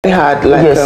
I had like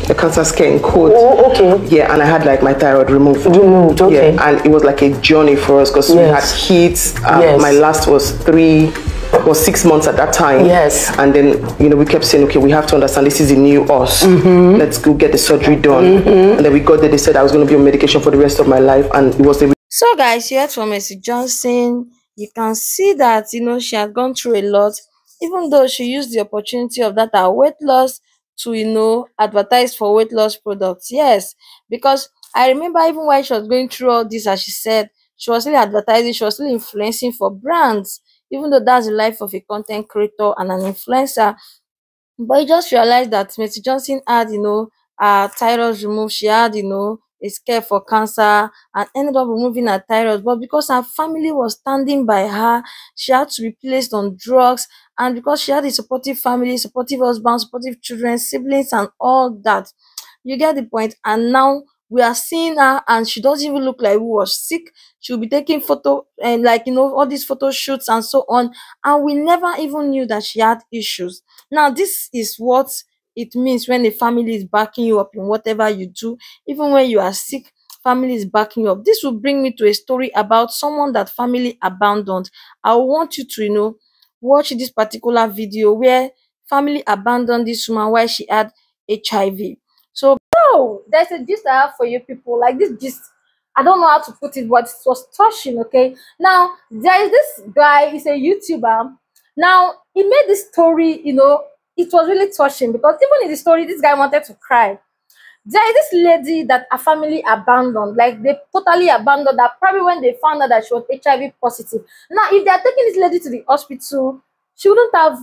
a cancer scare in court. Oh, okay. Yeah, and I had like my thyroid removed. Okay. Yeah, and it was like a journey for us because we had kids. My last was 6 months at that time. Yes. And then, we kept saying, okay, we have to understand this is a new us. Let's go get the surgery done. And then we got there, they said I was going to be on medication for the rest of my life. And it was the... So guys, you heard from Mercy Johnson. You can see that, she had gone through a lot, even though she used the opportunity of that weight loss to, advertise for weight loss products. Yes, because I remember even while she was going through all this, as she said, she was still advertising, she was still influencing for brands, even though that's the life of a content creator and an influencer. But I just realized that Mercy Johnson had, her thyroid removed. She had, a scare for cancer and ended up removing her thyroid. But because her family was standing by her, she had to be placed on drugs. And because she had a supportive family, supportive husband, supportive children, siblings, and all that, you get the point. And now we are seeing her, and she doesn't even look like who was sick. She'll be taking photo and all these photo shoots and so on. And we never even knew that she had issues. Now, this is what it means when a family is backing you up in whatever you do. Even when you are sick, family is backing you up. This will bring me to a story about someone that family abandoned. I want you to, watch this particular video where family abandoned this woman while she had HIV. So, there's a gist I have for you people. Like this gist, I don't know how to put it, but it was touching, okay? Now, there is this guy, he's a YouTuber. Now, he made this story, it was really touching because even in the story, this guy wanted to cry. There is this lady that her family abandoned, like they totally abandoned her, probably when they found out that she was HIV positive. Now, if they are taking this lady to the hospital, she wouldn't have,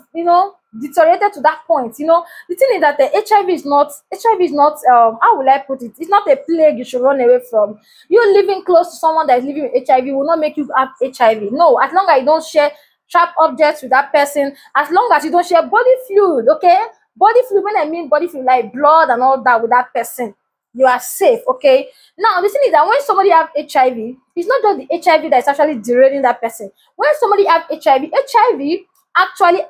deteriorated to that point. The thing is that the HIV is not, how will I put it? It's not a plague you should run away from. You living close to someone that is living with HIV will not make you have HIV. No, as long as you don't share sharp objects with that person, as long as you don't share body fluid, okay? Body fluid, when I mean body fluid, like blood and all that with that person, you are safe, okay? Now, the thing is that when somebody have HIV, it's not just the HIV that is actually derailing that person. When somebody have HIV actually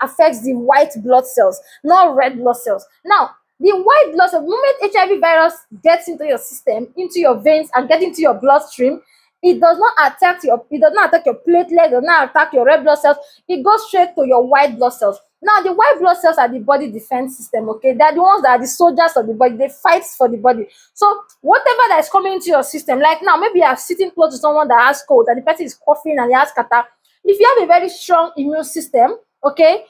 affects the white blood cells, not red blood cells. Now, the white blood cells, the moment HIV virus gets into your system, into your veins, and gets into your bloodstream, it does not attack your platelet, it does not attack your red blood cells. It goes straight to your white blood cells. Now, the white blood cells are the body defense system, okay? They're the ones that are the soldiers of the body. They fight for the body. So, whatever that is coming into your system, like now, maybe you are sitting close to someone that has cold, and the person is coughing and he has catarrh. If you have a very strong immune system, okay,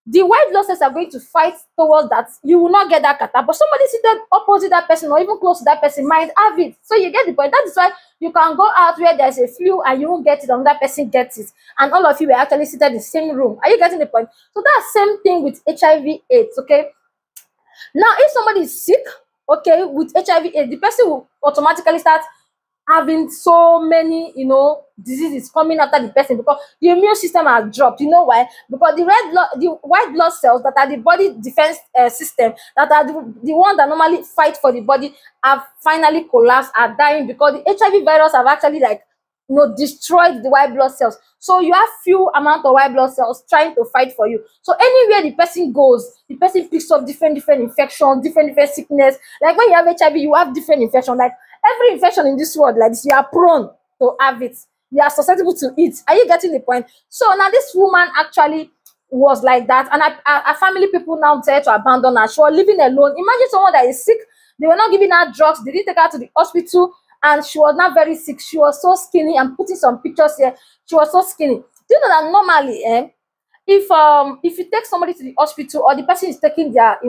the white blood cells are going to fight towards that. You will not get that catarrh, but somebody seated opposite that person or even close to that person might have it. So you get the point. That is why you can go out where there's a flu and you won't get it, and that person gets it, and all of you were actually seated in the same room. Are you getting the point? So that's same thing with HIV/AIDS. Okay. Now, if somebody is sick, okay, with HIV/AIDS, the person will automatically start having so many, diseases coming after the person because the immune system has dropped. You know why? Because the white blood cells that are the body defense system, that are the ones that normally fight for the body, have finally collapsed, are dying because the HIV virus have actually destroyed the white blood cells. So you have few amount of white blood cells trying to fight for you. So anywhere the person goes, the person picks up different infections, different sickness. Like when you have HIV, you have different infections. Like every infection in this world, like this, you are prone to have it. You are susceptible to it. Are you getting the point? So now this woman actually was like that, and her family people now decided to abandon her. She was living alone. Imagine someone that is sick. They were not giving her drugs. They didn't take her to the hospital. And she was not very sick. She was so skinny. I'm putting some pictures here. She was so skinny. Do you know that normally, if you take somebody to the hospital or the person is taking their,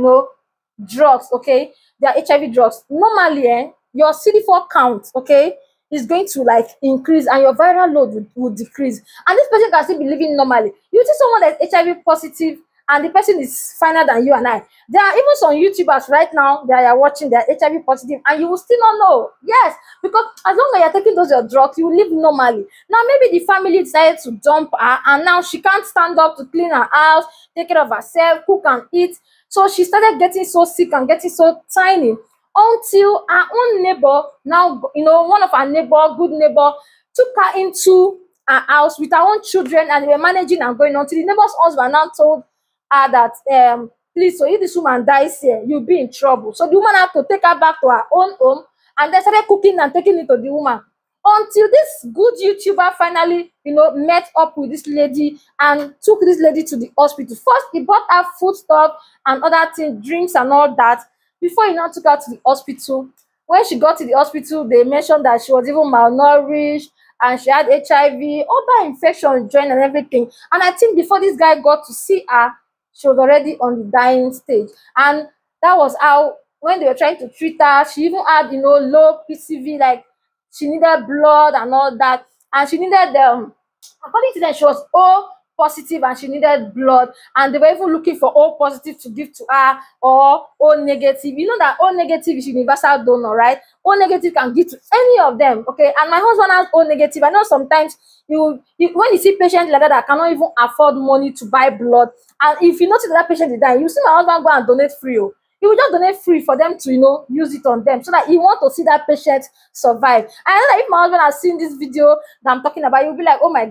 drugs, okay, their HIV drugs, normally, your CD4 count, okay, is going to increase and your viral load would decrease. And this person can still be living normally. You see someone that is HIV positive and the person is finer than you and I. There are even some YouTubers right now that are watching, they are HIV positive, and you will still not know. Yes, because as long as you're taking those your drugs, you will live normally. Now, maybe the family decided to dump her, and now she can't stand up to clean her house, take care of herself, cook and eat. So she started getting so sick and getting so tiny until her own neighbor, now, one of her good neighbor, took her into her house with her own children, and they were managing and going on till the neighbor's husband now told her that please, so if this woman dies here, you'll be in trouble. So the woman had to take her back to her own home, and they started cooking and taking it to the woman, until this good YouTuber finally, met up with this lady and took this lady to the hospital. First, he bought her foodstuff and other things, drinks and all that, before he now took her to the hospital. When she got to the hospital, they mentioned that she was even malnourished and she had HIV, other infections joined and everything. And I think before this guy got to see her, she was already on the dying stage. And that was how, when they were trying to treat her, she even had, low PCV, like she needed blood and all that, and she needed according to them, she was O positive and she needed blood, and they were even looking for O positive to give to her, or O negative. You know that O negative is universal donor, right? O negative can give to any of them. Okay, and my husband has O negative. I know sometimes when you see patients like that cannot even afford money to buy blood, and if you notice that patient is dying, you see my husband go and donate free. He will just donate free for them to, use it on them, so that he want to see that patient survive. I know that if my husband has seen this video that I'm talking about, he'll be like, oh my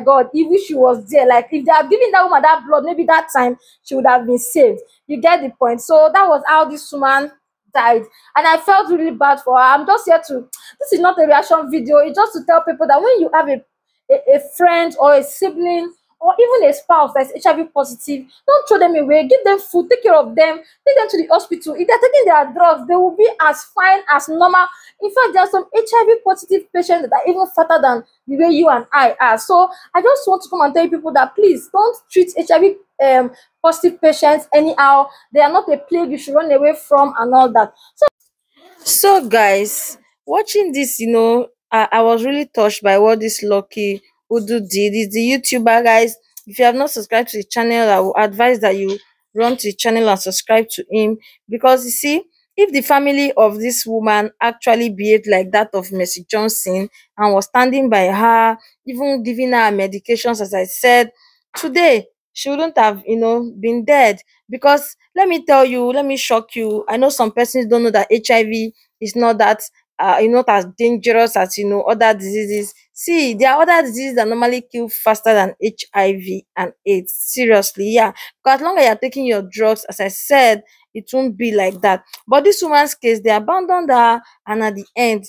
God, he wish he was there. Like, if they had given that woman that blood, maybe that time she would have been saved. You get the point? So that was how this woman died, and I felt really bad for her. I'm just here to, this is not a reaction video, it's just to tell people that when you have a friend or a sibling or even a spouse that's HIV positive, don't throw them away. Give them food, take care of them, take them to the hospital. If they're taking their drugs, they will be as fine as normal. In fact, there are some HIV positive patients that are even fatter than the way you and I are. So I just want to come and tell people that please don't treat HIV positive patients anyhow. They are not a plague you should run away from and all that. So guys, watching this, I was really touched by what this Lucky Udu did. It's the YouTuber, guys. If you have not subscribed to the channel, I will advise that you run to the channel and subscribe to him, because you see, if the family of this woman actually behaved like that of Mercy Johnson and was standing by her, even giving her medications, as I said, today she wouldn't have, been dead. Because let me tell you, let me shock you. I know some persons don't know that HIV is not that not as dangerous as other diseases. See, there are other diseases that normally kill faster than HIV and AIDS. Seriously, yeah. Because as long as you're taking your drugs, as I said, it won't be like that. But this woman's case, they abandoned her, and at the end,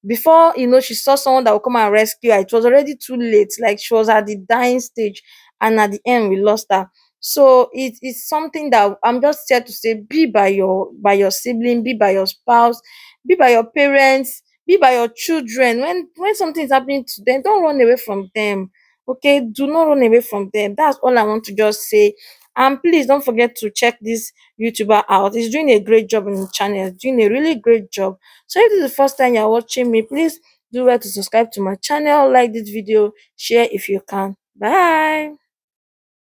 before she saw someone that would come and rescue her, it was already too late. Like, she was at the dying stage, and at the end, we lost her. So it's something that I'm just here to say: be by your sibling, be by your spouse, be by your parents, be by your children. When something is happening to them, don't run away from them. Okay, do not run away from them. That's all I want to just say. And please don't forget to check this YouTuber out. He's doing a great job on the channel. He's doing a really great job. So if this is the first time you're watching me, please do well to subscribe to my channel, like this video, share if you can. Bye.